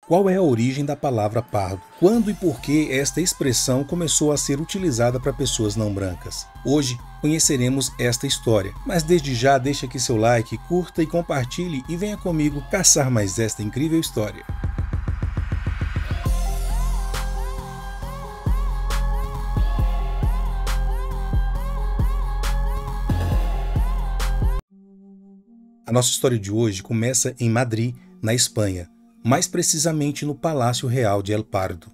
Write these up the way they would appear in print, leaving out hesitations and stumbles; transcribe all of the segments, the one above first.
Qual é a origem da palavra pardo? Quando e por que esta expressão começou a ser utilizada para pessoas não brancas? Hoje conheceremos esta história, mas desde já deixe aqui seu like, curta e compartilhe e venha comigo caçar mais esta incrível história. A nossa história de hoje começa em Madrid, na Espanha, mais precisamente no Palácio Real de El Pardo.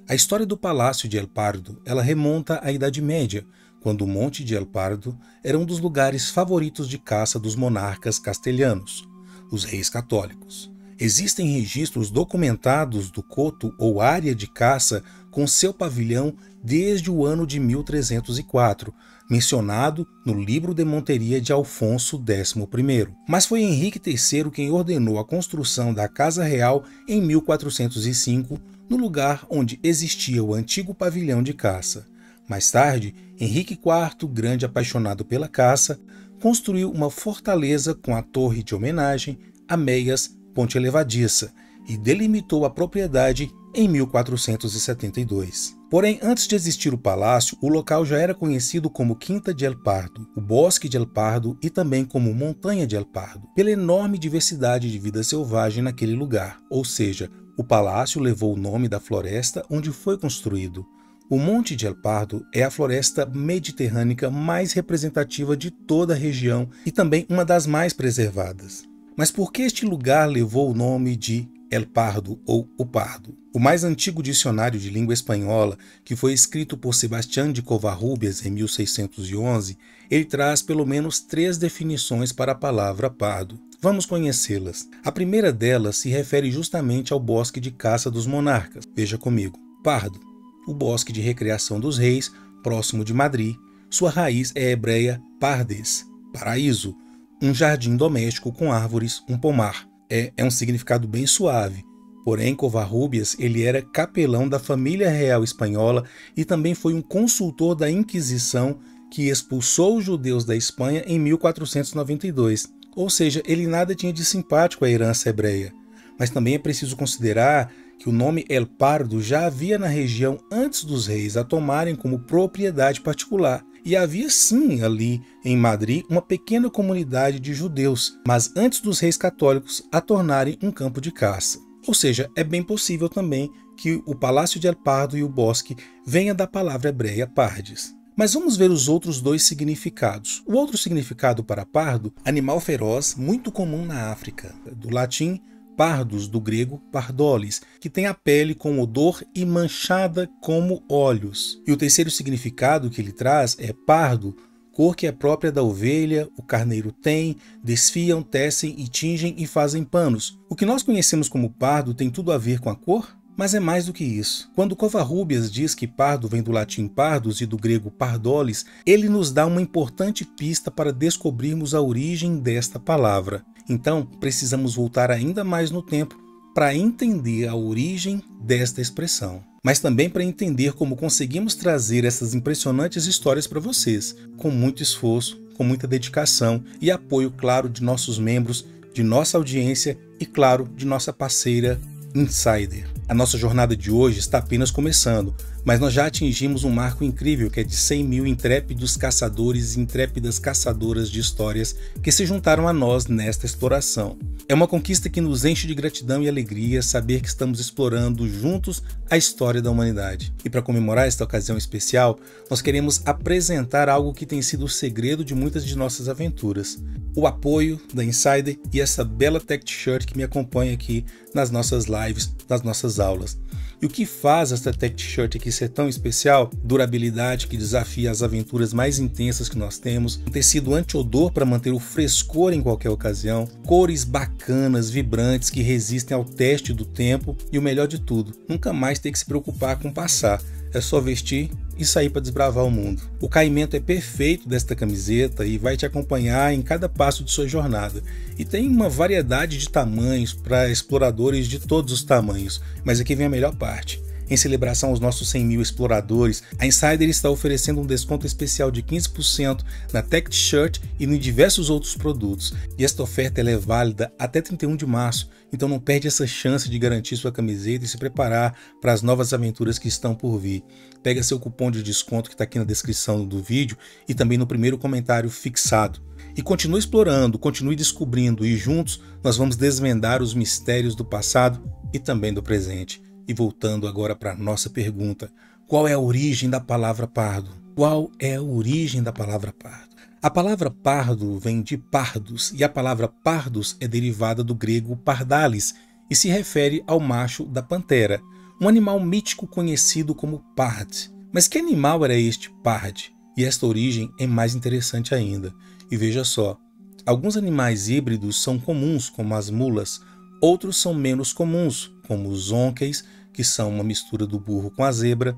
A história do Palácio de El Pardo, ela remonta à Idade Média, quando o Monte de El Pardo era um dos lugares favoritos de caça dos monarcas castelhanos, os reis católicos. Existem registros documentados do coto ou área de caça com seu pavilhão desde o ano de 1304, mencionado no livro de Monteria de Alfonso XI. Mas foi Henrique III quem ordenou a construção da Casa Real em 1405, no lugar onde existia o antigo pavilhão de caça. Mais tarde, Henrique IV, grande apaixonado pela caça, construiu uma fortaleza com a torre de homenagem a meias ponte levadiça e delimitou a propriedade em 1472. Porém, antes de existir o palácio, o local já era conhecido como Quinta de El Pardo, o Bosque de El Pardo e também como Montanha de El Pardo, pela enorme diversidade de vida selvagem naquele lugar, ou seja, o palácio levou o nome da floresta onde foi construído. O Monte de El Pardo é a floresta mediterrânea mais representativa de toda a região e também uma das mais preservadas. Mas por que este lugar levou o nome de El Pardo ou o Pardo? O mais antigo dicionário de língua espanhola, que foi escrito por Sebastián de Covarrubias em 1611, ele traz pelo menos 3 definições para a palavra pardo. Vamos conhecê-las. A primeira delas se refere justamente ao bosque de caça dos monarcas. Veja comigo. Pardo, o bosque de recreação dos reis, próximo de Madrid. Sua raiz é hebreia pardes, paraíso, um jardim doméstico com árvores, um pomar. É um significado bem suave. Porém, Covarrubias ele era capelão da família real espanhola e também foi um consultor da Inquisição que expulsou os judeus da Espanha em 1492. Ou seja, ele nada tinha de simpático à herança hebreia. Mas também é preciso considerar que o nome El Pardo já havia na região antes dos reis a tomarem como propriedade particular. E havia sim ali em Madrid uma pequena comunidade de judeus, mas antes dos reis católicos a tornarem um campo de caça. Ou seja, é bem possível também que o Palácio de El Pardo e o bosque venha da palavra hebreia pardes. Mas vamos ver os outros 2 significados. O outro significado para pardo, animal feroz, muito comum na África, do latim pardus, do grego pardolis, que tem a pele com odor e manchada como olhos. E o terceiro significado que ele traz é pardo, cor que é própria da ovelha, o carneiro tem, desfiam, tecem e tingem e fazem panos. O que nós conhecemos como pardo tem tudo a ver com a cor? Mas é mais do que isso. Quando Covarrubias diz que pardo vem do latim pardus e do grego pardolis, ele nos dá uma importante pista para descobrirmos a origem desta palavra. Então, precisamos voltar ainda mais no tempo para entender a origem desta expressão. Mas também para entender como conseguimos trazer essas impressionantes histórias para vocês, com muito esforço, com muita dedicação e apoio, claro, de nossos membros, de nossa audiência e, claro, de nossa parceira Insider. A nossa jornada de hoje está apenas começando, mas nós já atingimos um marco incrível que é de 100 mil intrépidos caçadores e intrépidas caçadoras de histórias que se juntaram a nós nesta exploração. É uma conquista que nos enche de gratidão e alegria saber que estamos explorando juntos a história da humanidade. E para comemorar esta ocasião especial, nós queremos apresentar algo que tem sido o segredo de muitas de nossas aventuras. O apoio da Insider e essa bela tech t-shirt que me acompanha aqui nas nossas lives, nas nossas aulas. E o que faz essa tech t-shirt aqui ser tão especial? Durabilidade que desafia as aventuras mais intensas que nós temos, um tecido anti-odor para manter o frescor em qualquer ocasião, cores bacanas, vibrantes que resistem ao teste do tempo e o melhor de tudo, nunca mais ter que se preocupar com passar. É só vestir e sair para desbravar o mundo. O caimento é perfeito desta camiseta e vai te acompanhar em cada passo de sua jornada. E tem uma variedade de tamanhos para exploradores de todos os tamanhos, mas aqui vem a melhor parte. Em celebração aos nossos 100 mil exploradores, a Insider está oferecendo um desconto especial de 15% na Tech T-shirt e em diversos outros produtos. E esta oferta ela é válida até 31 de março, então não perde essa chance de garantir sua camiseta e se preparar para as novas aventuras que estão por vir. Pega seu cupom de desconto que está aqui na descrição do vídeo e também no primeiro comentário fixado. E continue explorando, continue descobrindo e juntos nós vamos desvendar os mistérios do passado e também do presente. E voltando agora para a nossa pergunta, qual é a origem da palavra pardo? Qual é a origem da palavra pardo? A palavra pardo vem de pardos e a palavra pardos é derivada do grego pardalis e se refere ao macho da pantera, um animal mítico conhecido como pard. Mas que animal era este pard? E esta origem é mais interessante ainda. E veja só, alguns animais híbridos são comuns, como as mulas, outros são menos comuns, como os onkeys, que são uma mistura do burro com a zebra,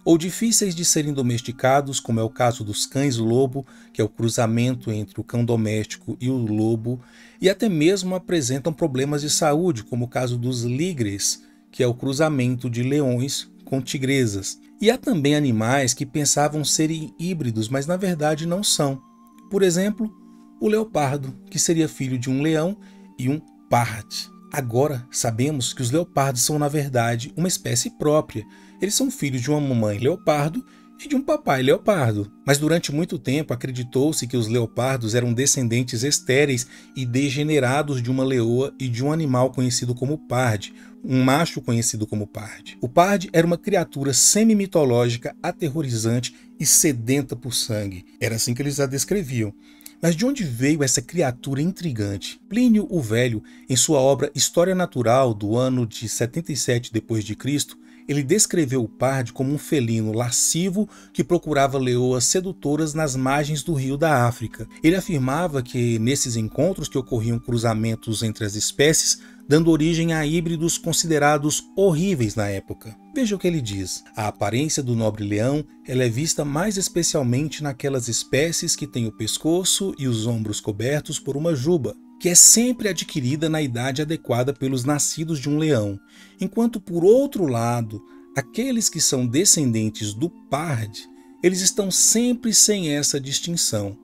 ou difíceis de serem domesticados, como é o caso dos cães-lobo, que é o cruzamento entre o cão doméstico e o lobo, e até mesmo apresentam problemas de saúde, como o caso dos ligres, que é o cruzamento de leões com tigresas. E há também animais que pensavam serem híbridos, mas na verdade não são. Por exemplo, o leopardo, que seria filho de um leão e um pard. Agora sabemos que os leopardos são, na verdade, uma espécie própria. Eles são filhos de uma mamãe leopardo e de um papai leopardo. Mas durante muito tempo acreditou-se que os leopardos eram descendentes estéreis e degenerados de uma leoa e de um animal conhecido como pard, um macho conhecido como pard. O pard era uma criatura semi-mitológica, aterrorizante e sedenta por sangue. Era assim que eles a descreviam. Mas de onde veio essa criatura intrigante? Plínio o Velho, em sua obra História Natural, do ano de 77 d.C., ele descreveu o pard como um felino lascivo que procurava leoas sedutoras nas margens do rio da África. Ele afirmava que nesses encontros que ocorriam cruzamentos entre as espécies, dando origem a híbridos considerados horríveis na época. Veja o que ele diz. A aparência do nobre leão ela é vista mais especialmente naquelas espécies que têm o pescoço e os ombros cobertos por uma juba, que é sempre adquirida na idade adequada pelos nascidos de um leão, enquanto, por outro lado, aqueles que são descendentes do pard, eles estão sempre sem essa distinção.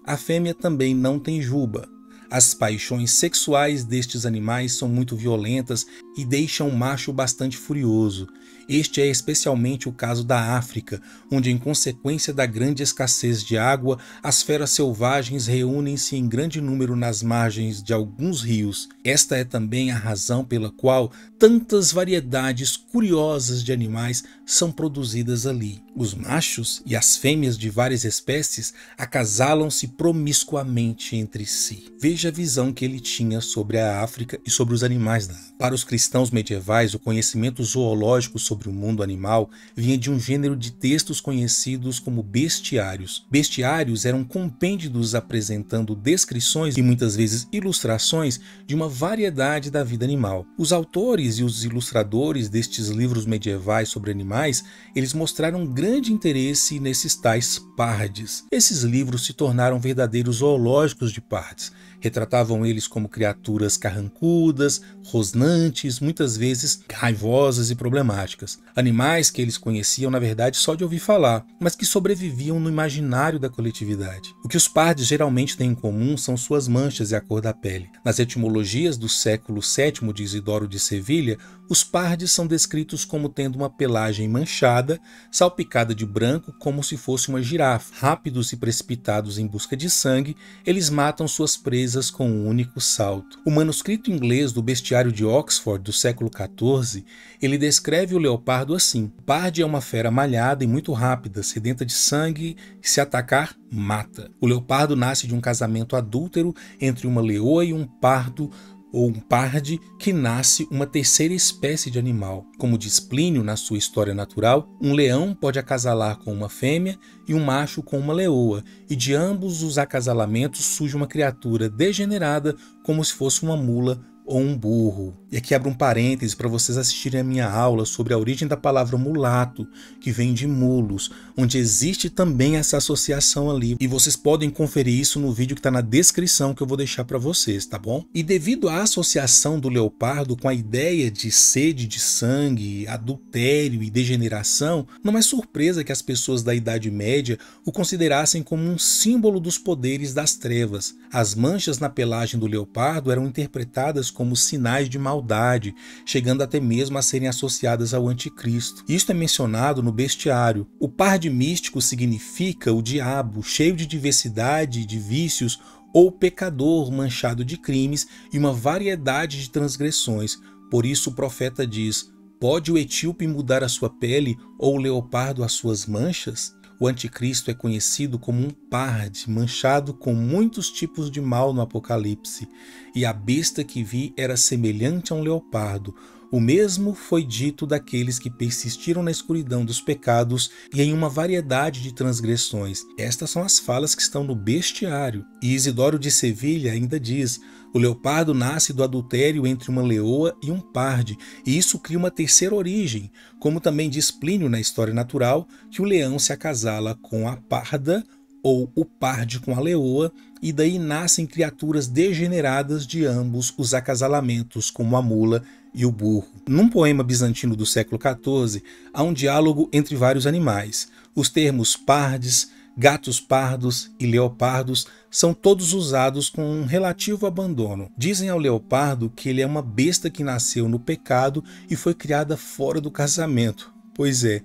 A fêmea também não tem juba. As paixões sexuais destes animais são muito violentas e deixam o macho bastante furioso. Este é especialmente o caso da África, onde, em consequência da grande escassez de água, as feras selvagens reúnem-se em grande número nas margens de alguns rios. Esta é também a razão pela qual tantas variedades curiosas de animais são produzidas ali. Os machos e as fêmeas de várias espécies acasalam-se promiscuamente entre si. Veja a visão que ele tinha sobre a África e sobre os animais da África. Para os cristãos medievais, o conhecimento zoológico sobre o mundo animal vinha de um gênero de textos conhecidos como bestiários. Bestiários eram compêndios apresentando descrições e muitas vezes ilustrações de uma variedade da vida animal. Os autores e os ilustradores destes livros medievais sobre animais, eles mostraram grande interesse nesses tais pardes. Esses livros se tornaram verdadeiros zoológicos de pardes. Retratavam eles como criaturas carrancudas, rosnantes, muitas vezes raivosas e problemáticas. Animais que eles conheciam, na verdade, só de ouvir falar, mas que sobreviviam no imaginário da coletividade. O que os pardes geralmente têm em comum são suas manchas e a cor da pele. Nas etimologias do século VII de Isidoro de Sevilha, os pardes são descritos como tendo uma pelagem manchada, salpicada de branco como se fosse uma girafa. Rápidos e precipitados em busca de sangue, eles matam suas presas com um único salto. O manuscrito inglês do Bestiário de Oxford do século XIV, ele descreve o leopardo assim: o parde é uma fera malhada e muito rápida, sedenta de sangue, e se atacar, mata. O leopardo nasce de um casamento adúltero entre uma leoa e um pardo, ou um parde, que nasce uma terceira espécie de animal. Como diz Plínio na sua História Natural, um leão pode acasalar com uma fêmea e um macho com uma leoa, e de ambos os acasalamentos surge uma criatura degenerada como se fosse uma mula ou um burro. E aqui abro um parêntese para vocês assistirem a minha aula sobre a origem da palavra mulato, que vem de mulos, onde existe também essa associação ali. E vocês podem conferir isso no vídeo que está na descrição que eu vou deixar para vocês, tá bom? E devido à associação do leopardo com a ideia de sede de sangue, adultério e degeneração, não é surpresa que as pessoas da Idade Média o considerassem como um símbolo dos poderes das trevas. As manchas na pelagem do leopardo eram interpretadas como sinais de maldade, chegando até mesmo a serem associadas ao anticristo. Isto é mencionado no bestiário. O par de místico significa o diabo, cheio de diversidade de vícios, ou pecador manchado de crimes e uma variedade de transgressões. Por isso o profeta diz: pode o etíope mudar a sua pele ou o leopardo as suas manchas? O anticristo é conhecido como um parde, manchado com muitos tipos de mal no Apocalipse, e a besta que vi era semelhante a um leopardo. O mesmo foi dito daqueles que persistiram na escuridão dos pecados e em uma variedade de transgressões. Estas são as falas que estão no bestiário. E Isidoro de Sevilha ainda diz: o leopardo nasce do adultério entre uma leoa e um parde, e isso cria uma terceira origem, como também diz Plínio na História Natural, que o leão se acasala com a parda, ou o parde com a leoa, e daí nascem criaturas degeneradas de ambos os acasalamentos, como a mula e o burro. Num poema bizantino do século XIV, há um diálogo entre vários animais. Os termos pardes, gatos pardos e leopardos são todos usados com um relativo abandono. Dizem ao leopardo que ele é uma besta que nasceu no pecado e foi criada fora do casamento. Pois é,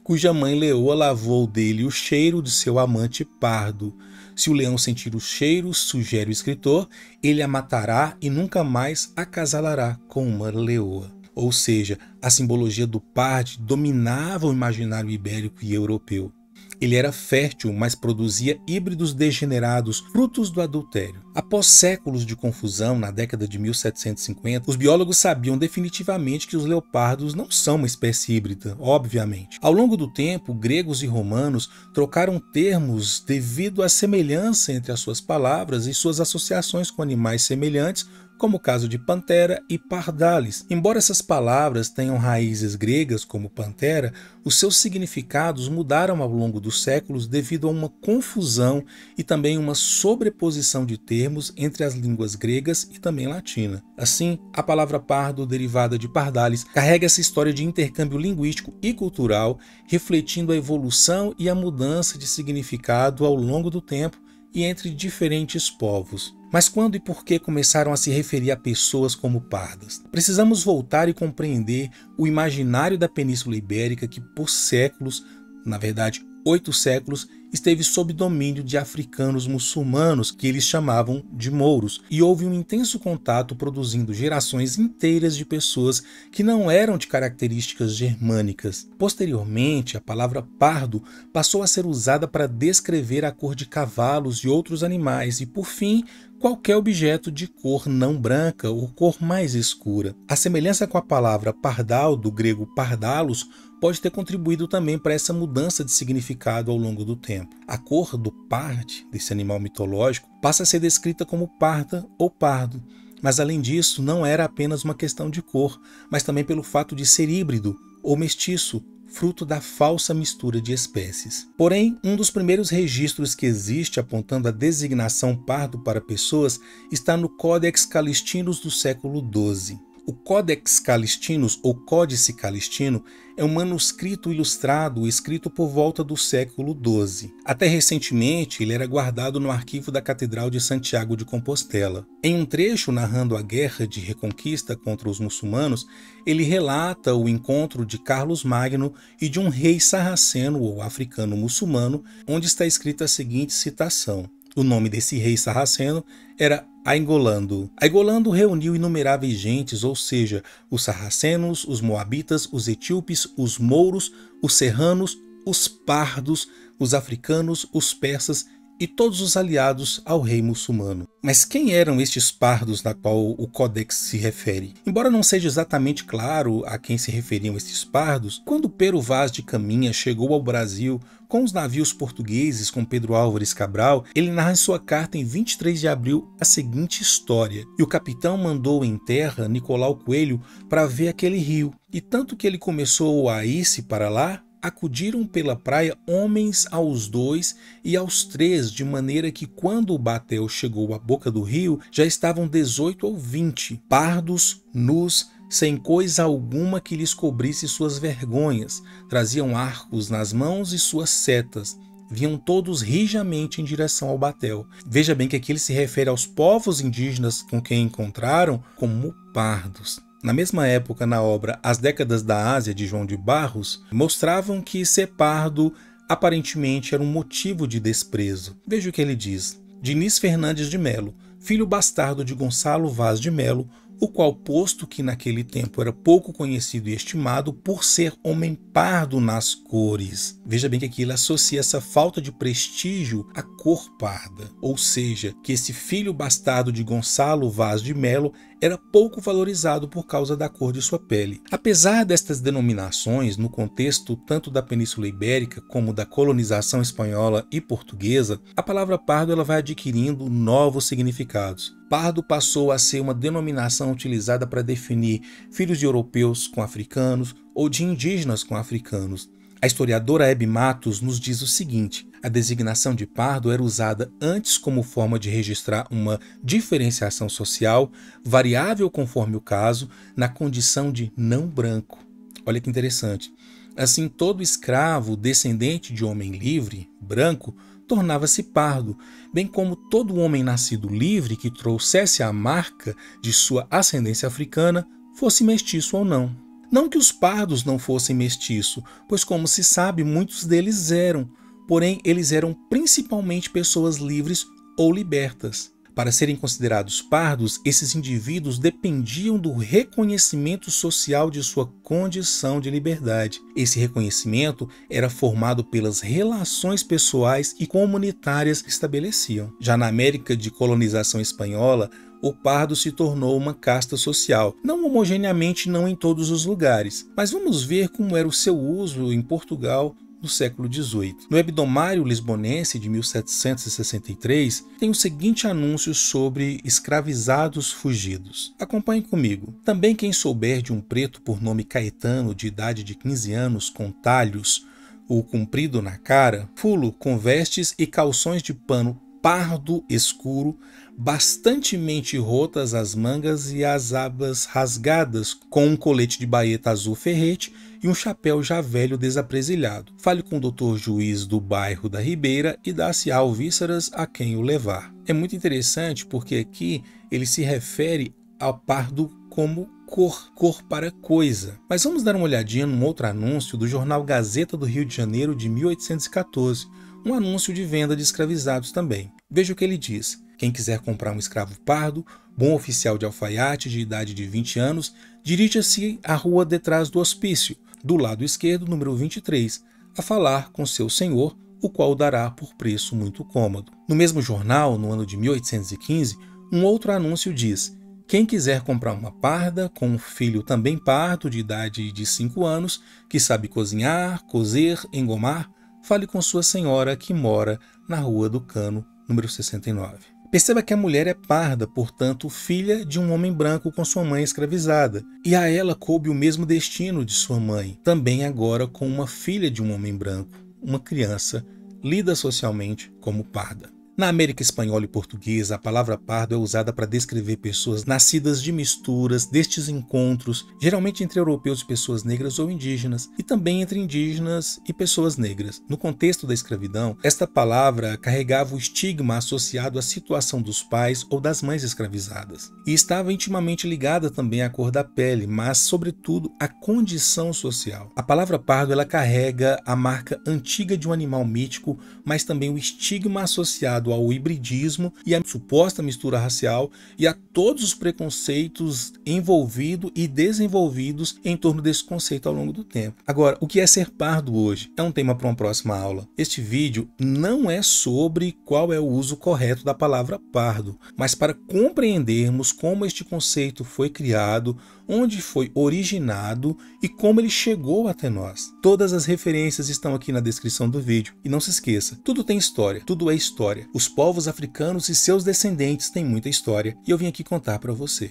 cuja mãe leoa lavou dele o cheiro de seu amante pardo. Se o leão sentir o cheiro, sugere o escritor, ele a matará e nunca mais acasalará com uma leoa. Ou seja, a simbologia do parde dominava o imaginário ibérico e europeu. Ele era fértil, mas produzia híbridos degenerados, frutos do adultério. Após séculos de confusão, na década de 1750, os biólogos sabiam definitivamente que os leopardos não são uma espécie híbrida, obviamente. Ao longo do tempo, gregos e romanos trocaram termos devido à semelhança entre as suas palavras e suas associações com animais semelhantes, como o caso de pantera e pardalis. Embora essas palavras tenham raízes gregas como pantera, os seus significados mudaram ao longo dos séculos devido a uma confusão e também uma sobreposição de termos entre as línguas gregas e também latina. Assim, a palavra pardo, derivada de pardalis, carrega essa história de intercâmbio linguístico e cultural, refletindo a evolução e a mudança de significado ao longo do tempo e entre diferentes povos. Mas quando e por que começaram a se referir a pessoas como pardas? Precisamos voltar e compreender o imaginário da Península Ibérica que por séculos, na verdade 8 séculos, esteve sob domínio de africanos muçulmanos, que eles chamavam de mouros, e houve um intenso contato produzindo gerações inteiras de pessoas que não eram de características germânicas. Posteriormente, a palavra pardo passou a ser usada para descrever a cor de cavalos e outros animais e, por fim, qualquer objeto de cor não branca ou cor mais escura. A semelhança com a palavra pardal, do grego pardalos, pode ter contribuído também para essa mudança de significado ao longo do tempo. A cor do parde, desse animal mitológico, passa a ser descrita como parda ou pardo, mas além disso não era apenas uma questão de cor, mas também pelo fato de ser híbrido ou mestiço, fruto da falsa mistura de espécies. Porém, um dos primeiros registros que existe apontando a designação pardo para pessoas está no Codex Calistinus do século XII. O Codex Calistinus, ou Códice Calistino, é um manuscrito ilustrado escrito por volta do século XII. Até recentemente, ele era guardado no arquivo da Catedral de Santiago de Compostela. Em um trecho narrando a guerra de reconquista contra os muçulmanos, ele relata o encontro de Carlos Magno e de um rei sarraceno ou africano muçulmano, onde está escrita a seguinte citação. O nome desse rei sarraceno era Aigolando. Aigolando reuniu inumeráveis gentes, ou seja, os sarracenos, os moabitas, os etíopes, os mouros, os serranos, os pardos, os africanos, os persas e todos os aliados ao rei muçulmano. Mas quem eram estes pardos na qual o Codex se refere? Embora não seja exatamente claro a quem se referiam estes pardos, quando Pero Vaz de Caminha chegou ao Brasil com os navios portugueses com Pedro Álvares Cabral, ele narra em sua carta em 23 de abril a seguinte história: e o capitão mandou em terra Nicolau Coelho para ver aquele rio, e tanto que ele começou a ir-se para lá, acudiram pela praia homens aos 2 e aos 3, de maneira que quando o batel chegou à boca do rio, já estavam 18 ou 20, pardos, nus, sem coisa alguma que lhes cobrisse suas vergonhas, traziam arcos nas mãos e suas setas, vinham todos rijamente em direção ao batel. Veja bem que aqui ele se refere aos povos indígenas com quem encontraram como pardos. Na mesma época, na obra As Décadas da Ásia, de João de Barros, mostravam que ser pardo aparentemente era um motivo de desprezo. Veja o que ele diz: Diniz Fernandes de Melo, filho bastardo de Gonçalo Vaz de Melo, o qual, posto que naquele tempo era pouco conhecido e estimado por ser homem pardo nas cores. Veja bem que aqui ele associa essa falta de prestígio à cor parda, ou seja, que esse filho bastardo de Gonçalo Vaz de Melo era pouco valorizado por causa da cor de sua pele. Apesar destas denominações, no contexto tanto da Península Ibérica como da colonização espanhola e portuguesa, a palavra pardo ela vai adquirindo novos significados. Pardo passou a ser uma denominação utilizada para definir filhos de europeus com africanos ou de indígenas com africanos. A historiadora Hebe Matos nos diz o seguinte: a designação de pardo era usada antes como forma de registrar uma diferenciação social, variável conforme o caso, na condição de não branco. Olha que interessante. Assim, todo escravo descendente de homem livre, branco, tornava-se pardo, bem como todo homem nascido livre que trouxesse a marca de sua ascendência africana, fosse mestiço ou não. Não que os pardos não fossem mestiços, pois, como se sabe, muitos deles eram, porém eles eram principalmente pessoas livres ou libertas. Para serem considerados pardos, esses indivíduos dependiam do reconhecimento social de sua condição de liberdade. Esse reconhecimento era formado pelas relações pessoais e comunitárias que estabeleciam. Já na América de colonização espanhola, o pardo se tornou uma casta social, não homogeneamente, não em todos os lugares. Mas vamos ver como era o seu uso em Portugal no século XVIII. No Hebdomário Lisbonense de 1763, tem o seguinte anúncio sobre escravizados fugidos. Acompanhe comigo. Também quem souber de um preto por nome Caetano, de idade de 15 anos, com talhos, o comprido na cara, fulo com vestes e calções de pano pardo escuro, bastantemente rotas as mangas e as abas rasgadas, com um colete de baeta azul ferrete e um chapéu já velho desapresilhado. Fale com o doutor juiz do bairro da Ribeira e dá-se alvíceras a quem o levar. É muito interessante porque aqui ele se refere ao pardo como cor para coisa. Mas vamos dar uma olhadinha num outro anúncio do jornal Gazeta do Rio de Janeiro de 1814, um anúncio de venda de escravizados também. Veja o que ele diz: quem quiser comprar um escravo pardo, bom oficial de alfaiate de idade de 20 anos, dirija-se à rua detrás do hospício, do lado esquerdo, número 23, a falar com seu senhor, o qual dará por preço muito cômodo. No mesmo jornal, no ano de 1815, um outro anúncio diz: quem quiser comprar uma parda com um filho também pardo de idade de 5 anos, que sabe cozinhar, cozer, engomar, fale com sua senhora que mora na Rua do Cano, número 69. Perceba que a mulher é parda, portanto, filha de um homem branco com sua mãe escravizada, e a ela coube o mesmo destino de sua mãe, também agora com uma filha de um homem branco, uma criança, lida socialmente como parda. Na América espanhola e portuguesa, a palavra pardo é usada para descrever pessoas nascidas de misturas destes encontros, geralmente entre europeus e pessoas negras ou indígenas, e também entre indígenas e pessoas negras. No contexto da escravidão, esta palavra carregava o estigma associado à situação dos pais ou das mães escravizadas, e estava intimamente ligada também à cor da pele, mas, sobretudo, à condição social. A palavra pardo ela carrega a marca antiga de um animal mítico, mas também o estigma associado ligado ao hibridismo e à suposta mistura racial e a todos os preconceitos envolvidos e desenvolvidos em torno desse conceito ao longo do tempo. Agora, o que é ser pardo hoje? É um tema para uma próxima aula. Este vídeo não é sobre qual é o uso correto da palavra pardo, mas para compreendermos como este conceito foi criado, onde foi originado e como ele chegou até nós. Todas as referências estão aqui na descrição do vídeo. E não se esqueça, tudo tem história, tudo é história. Os povos africanos e seus descendentes têm muita história e eu vim aqui contar para você.